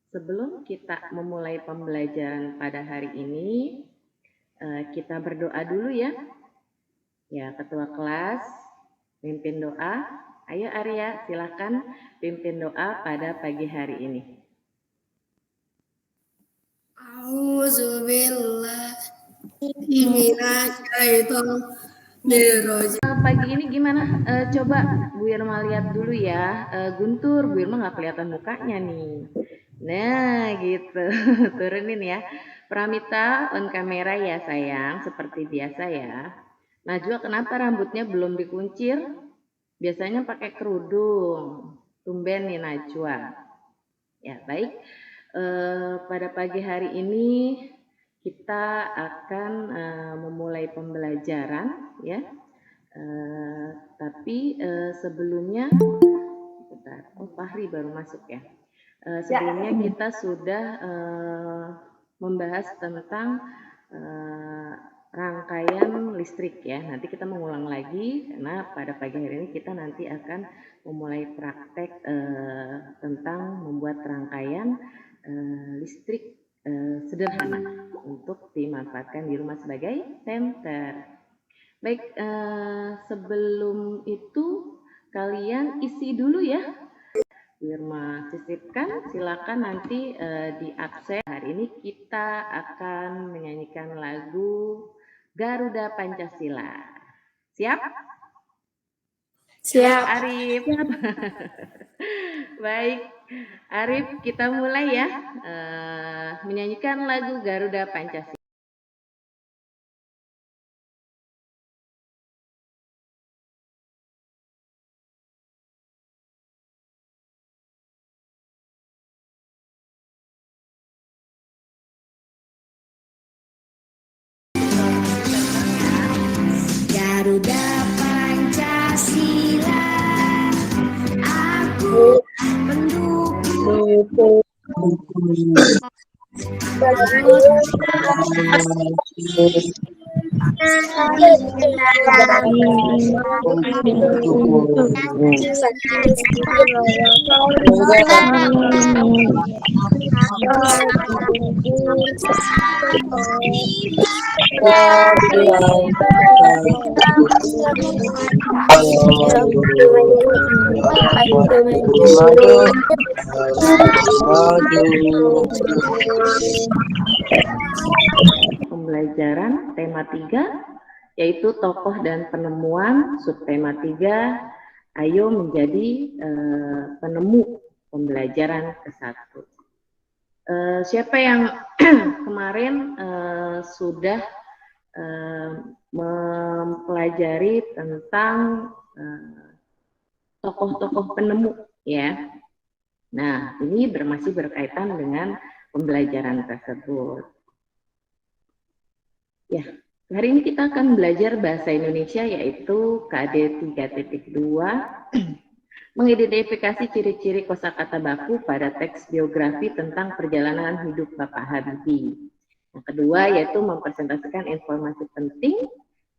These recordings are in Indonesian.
Sebelum kita memulai pembelajaran pada hari ini, kita berdoa dulu ya. Ya, ketua kelas, pimpin doa. Ayo Arya, silakan pimpin doa pada pagi hari ini. Pagi ini gimana? Coba Bu Irma lihat dulu ya. Guntur, Bu Irma nggak kelihatan mukanya nih. Nah, gitu. Turunin ya. Pramita on kamera ya sayang, seperti biasa ya. Najwa kenapa rambutnya belum dikuncir? Biasanya pakai kerudung. Tumben nih Najwa. Ya, baik. Pada pagi hari ini kita akan memulai pembelajaran ya. Tapi sebelumnya, bentar. Oh Fahri baru masuk ya. Sebelumnya kita sudah membahas tentang rangkaian listrik ya. Nanti kita mengulang lagi karena pada pagi hari ini kita nanti akan memulai praktek tentang membuat rangkaian listrik sederhana untuk dimanfaatkan di rumah sebagai senter. Baik, sebelum itu kalian isi dulu ya. Irma sisipkan, silakan nanti di absen. Hari ini kita akan menyanyikan lagu Garuda Pancasila. Siap? Siap. Arif. Baik, Arif kita mulai ya. Menyanyikan lagu Garuda Pancasila. Garuda Pancasila, aku mendukung. Pembelajaran tema 3 yaitu tokoh dan penemuan, subtema 3 ayo menjadi penemu pembelajaran ke-1. Siapa yang kemarin sudah mempelajari tentang tokoh-tokoh penemu ya. Nah, ini masih berkaitan dengan pembelajaran tersebut. Ya, hari ini kita akan belajar bahasa Indonesia yaitu KD 3.2 mengidentifikasi ciri-ciri kosakata baku pada teks biografi tentang perjalanan hidup Bapak Habibie. Yang kedua yaitu mempresentasikan informasi penting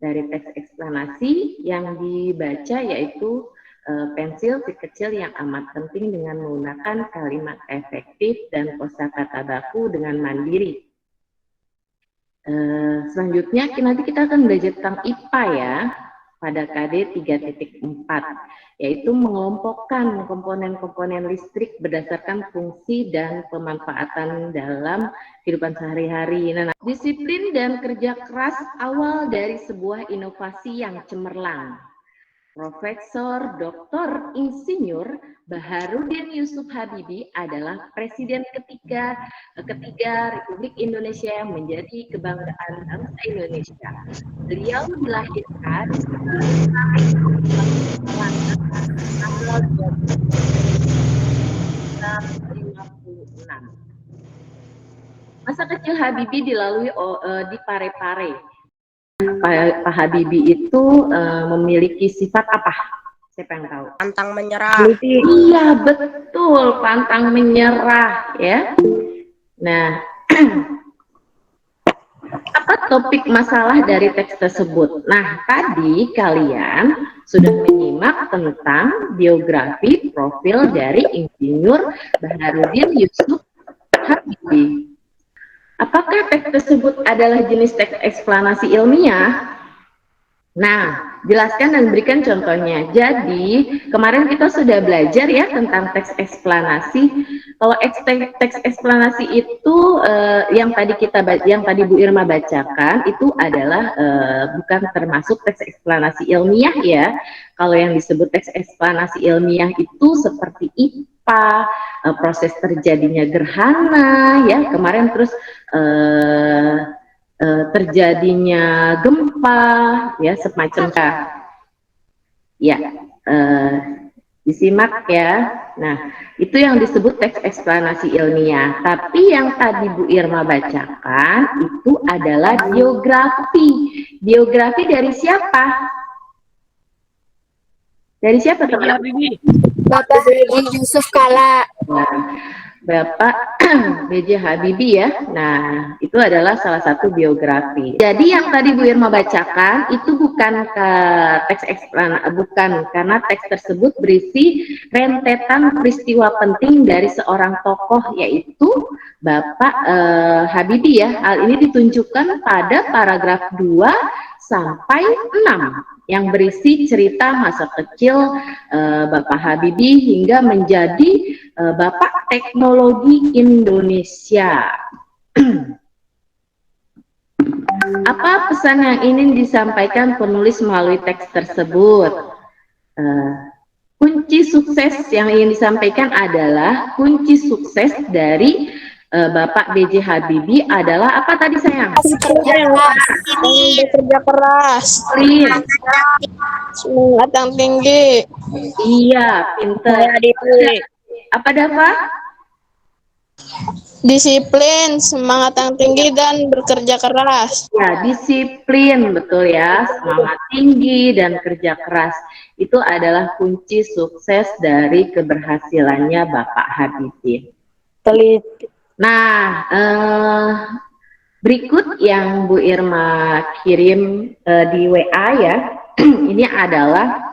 dari teks eksplanasi yang dibaca yaitu pensil si kecil yang amat penting dengan menggunakan kalimat efektif dan kosakata baku dengan mandiri. Selanjutnya nanti kita akan belajar tentang IPA ya pada KD 3.4 yaitu mengelompokkan komponen-komponen listrik berdasarkan fungsi dan pemanfaatan dalam kehidupan sehari-hari. Nah, disiplin dan kerja keras awal dari sebuah inovasi yang cemerlang. Profesor Dr. Insinyur Baharudin Yusuf Habibie adalah Presiden ketiga Republik Indonesia yang menjadi kebanggaan bangsa Indonesia. Beliau dilahirkan tanggal 1956. Masa kecil Habibie dilalui di Parepare. Pak Habibie itu memiliki sifat apa? Siapa yang tahu? Pantang menyerah. Iya betul, pantang menyerah ya. Nah, apa topik masalah dari teks tersebut? Nah, tadi kalian sudah menyimak tentang biografi profil dari Insinyur Baharudin Yusuf Habibie, apakah teks tersebut adalah jenis teks eksplanasi ilmiah? Nah, jelaskan dan berikan contohnya. Jadi, kemarin kita sudah belajar ya tentang teks eksplanasi. Kalau teks eksplanasi itu yang tadi Bu Irma bacakan itu adalah bukan termasuk teks eksplanasi ilmiah ya. Kalau yang disebut teks eksplanasi ilmiah itu seperti IPA, proses terjadinya gerhana ya. Kemarin terus terjadinya gempa ya semacam ya disimak ya. Nah, itu yang disebut teks eksplanasi ilmiah. Tapi yang tadi Bu Irma bacakan itu adalah biografi. Biografi dari siapa? Dari siapa teman? Bapak Haji Yusuf Kala. Nah, Bapak B.J. Habibie ya. Nah, itu adalah salah satu biografi. Jadi yang tadi Bu Irma bacakan itu bukan teks bukan, karena teks tersebut berisi rentetan peristiwa penting dari seorang tokoh yaitu Bapak Habibie ya. Hal ini ditunjukkan pada paragraf 2 sampai 6 yang berisi cerita masa kecil Bapak Habibie hingga menjadi Bapak Teknologi Indonesia. Apa pesan yang ingin disampaikan penulis melalui teks tersebut? Kunci sukses yang ingin disampaikan adalah kunci sukses dari Bapak B.J. Habibie adalah apa tadi sayang? Bekerja keras. Semangat yang tinggi. Iya, pinter. Apa Dava? Disiplin, semangat yang tinggi, dan bekerja keras. Ya, disiplin, betul ya. Semangat tinggi dan kerja keras. Itu adalah kunci sukses dari keberhasilannya Bapak Habibie. Nah, berikut yang Bu Irma kirim di WA ya. Ini adalah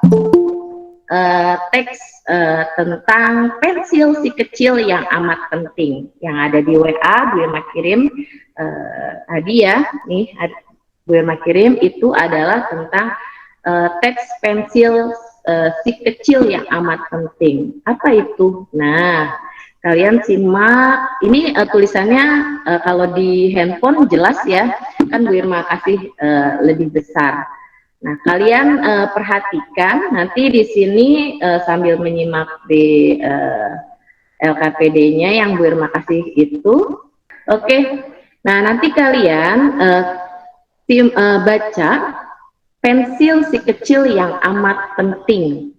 teks tentang pensil si kecil yang amat penting yang ada di WA. Bu Irma kirim tadi ya, nih Bu Irma kirim itu adalah tentang teks pensil si kecil yang amat penting. Apa itu? Nah, kalian simak. Ini tulisannya kalau di handphone jelas ya, kan Bu Irma kasih lebih besar. Nah, kalian perhatikan nanti di sini sambil menyimak di LKPD-nya yang Bu Irma kasih itu. Oke. Nah, nanti kalian baca pensil si kecil yang amat penting.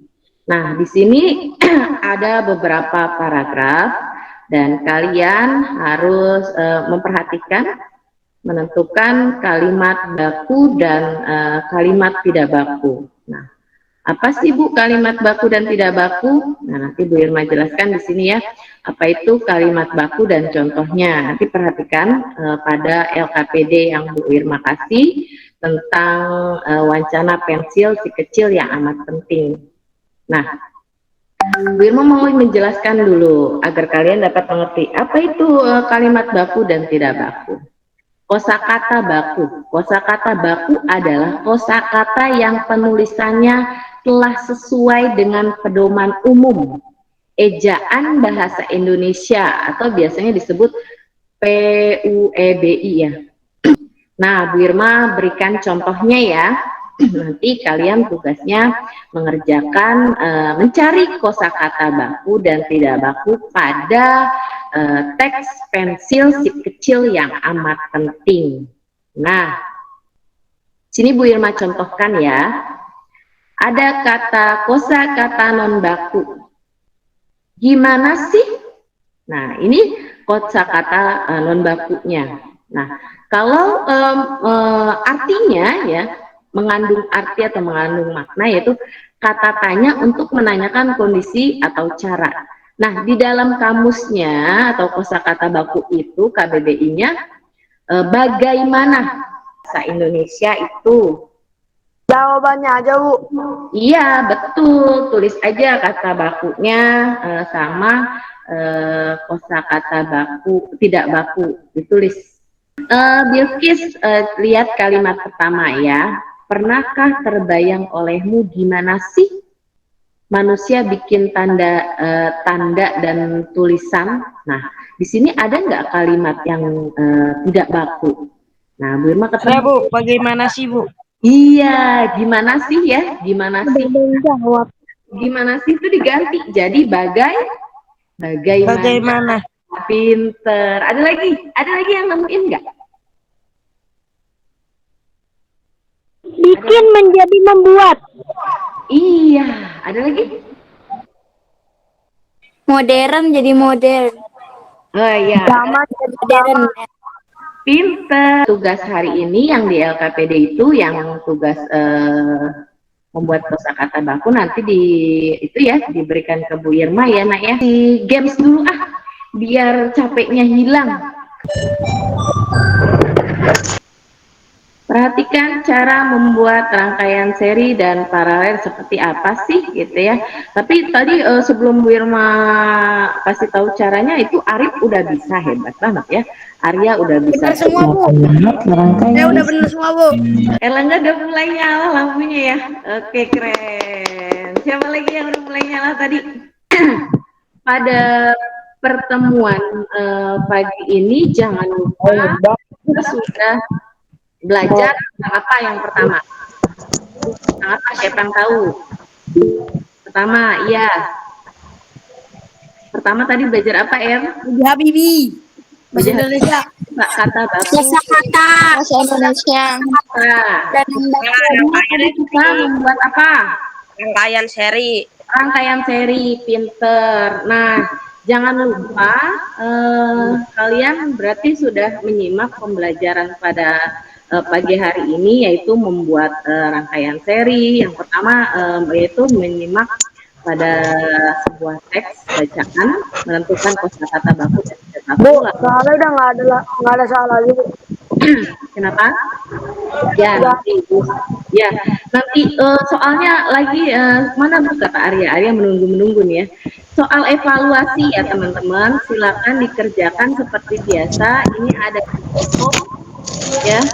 Nah, di sini ada beberapa paragraf dan kalian harus memperhatikan menentukan kalimat baku dan kalimat tidak baku. Nah, apa sih Bu kalimat baku dan tidak baku? Nah, nanti Bu Irma jelaskan di sini ya, apa itu kalimat baku dan contohnya. Nanti perhatikan pada LKPD yang Bu Irma kasih tentang wacana pensil si kecil yang amat penting. Nah, Bu Irma mau menjelaskan dulu agar kalian dapat mengerti apa itu kalimat baku dan tidak baku. Kosakata baku. Kosakata baku adalah kosakata yang penulisannya telah sesuai dengan pedoman umum ejaan bahasa Indonesia atau biasanya disebut PUEBI ya. Nah, Bu Irma berikan contohnya ya. Nanti kalian tugasnya mengerjakan mencari kosakata baku dan tidak baku pada teks pensil si kecil yang amat penting. Nah, sini Bu Irma contohkan ya. Ada kata kosakata non baku. Gimana sih? Nah, ini kosakata non bakunya. Nah, kalau artinya ya mengandung arti atau mengandung makna yaitu kata tanya untuk menanyakan kondisi atau cara. Nah, di dalam kamusnya atau kosakata baku itu KBBI-nya bagaimana bahasa Indonesia itu? Jawabannya aja Bu. Iya, betul. Tulis aja kata bakunya sama kosakata baku, tidak baku, ditulis. Bilqis, lihat kalimat pertama ya. Pernahkah terbayang olehmu gimana sih manusia bikin tanda dan tulisan? Nah, di sini ada nggak kalimat yang tidak baku? Nah, Bu Irma ketemu. Ada, Bu. Bagaimana sih, Bu? Iya, gimana sih ya? Gimana sih? Gimana sih itu diganti jadi bagaimana? Pinter. Ada lagi yang nemuin nggak? Bikin menjadi membuat. Iya, ada lagi? Modern jadi modern. Oh iya. Zaman jadi Modern. Pinter. Tugas hari ini yang di LKPD itu yang tugas membuat kosakata baku nanti diberikan ke Bu Irma ya, Nak ya. Di games dulu biar capeknya hilang. Perhatikan cara membuat rangkaian seri dan paralel seperti apa sih gitu ya. Tapi tadi sebelum Bu Irma kasih tahu caranya itu Arif udah bisa, hebat banget ya. Arya udah bisa. Benar semua, Bu. Ya udah benar semua, Bu. Erlangga udah mulai nyala lampunya ya. Oke, keren. Siapa lagi yang udah mulai nyala tadi? Pada pertemuan pagi ini jangan lupa kita sudah belajar tentang apa yang pertama? Tentang apa? Siapa yang tahu? Pertama, iya. Pertama tadi belajar apa, Er? Habibi. Bahasa Indonesia. Kata baku. Kosakata. Bahasa Indonesia. Dan Tadi kita membuat apa? Rangkaian seri. Rangkaian seri, pinter. Nah, jangan lupa kalian berarti sudah menyimak pembelajaran pada pagi hari ini, yaitu membuat rangkaian seri. Yang pertama yaitu menyimak pada sebuah teks bacaan, menentukan kosakata baku dan tidak baku. Soalnya udah nggak ada salah lagi. Kenapa? Ya, nanti soalnya lagi mana Bu kata Arya menunggu nih ya. Soal evaluasi ya teman-teman, silakan dikerjakan seperti biasa. Ini ada ya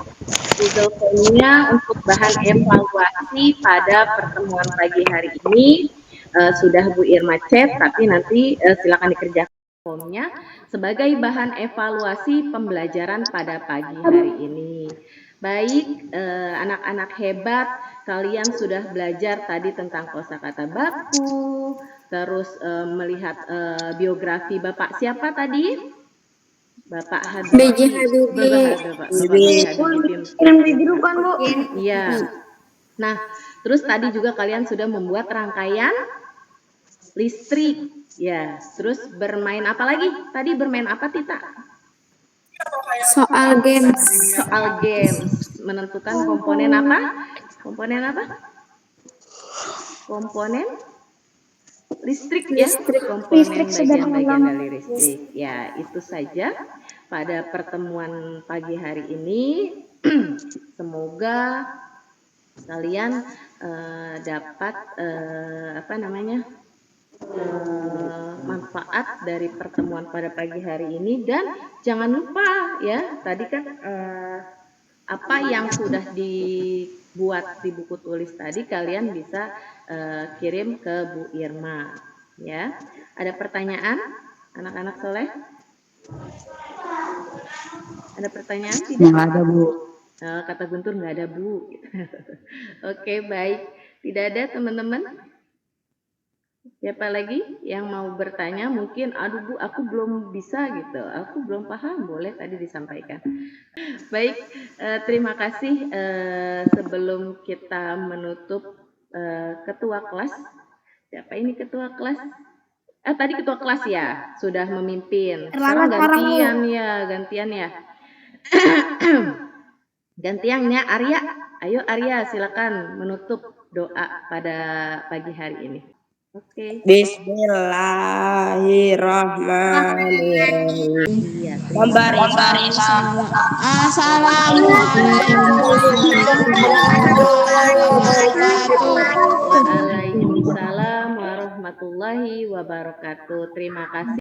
Google Form-nya untuk bahan evaluasi pada pertemuan pagi hari ini. Sudah Bu Irma chat, tapi nanti silakan dikerjakan formnya sebagai bahan evaluasi pembelajaran pada pagi hari ini. Baik, anak-anak hebat, kalian sudah belajar tadi tentang kosakata baku, terus melihat biografi Bapak siapa tadi? Bapak Habibie. Bapak biru kan, Bu? Iya. Nah, terus tadi juga kalian sudah membuat rangkaian listrik. Ya, terus bermain apa lagi? Tadi bermain apa, Tita? Soal games. Soal games. Menentukan komponen apa? Komponen apa? Komponen listrik ya. Komponen bagian-bagian dari listrik. Ya, itu saja pada pertemuan pagi hari ini. Semoga kalian dapat manfaat dari pertemuan pada pagi hari ini, dan jangan lupa ya tadi kan apa yang sudah dibuat di buku tulis tadi kalian bisa kirim ke Bu Irma ya. Ada pertanyaan anak-anak soleh? Ada pertanyaan tidak? Nggak ada, Bu. Kata Guntur nggak ada, Bu. Oke, baik. Tidak ada teman-teman? Siapa lagi yang mau bertanya? Mungkin, aduh Bu, aku belum bisa gitu, aku belum paham, boleh tadi disampaikan. Baik, terima kasih. Sebelum kita menutup, ketua kelas, siapa ini ketua kelas? Tadi ketua kelas ya, sudah memimpin. Sekarang gantian ya. Gantiannya Arya. Ayo Arya, silakan menutup doa pada pagi hari ini. Oke. Bismillahirrahmanirrahim. Iya, Assalamualaikum Waalaikumsalam warahmatullahi wabarakatuh. Terima kasih.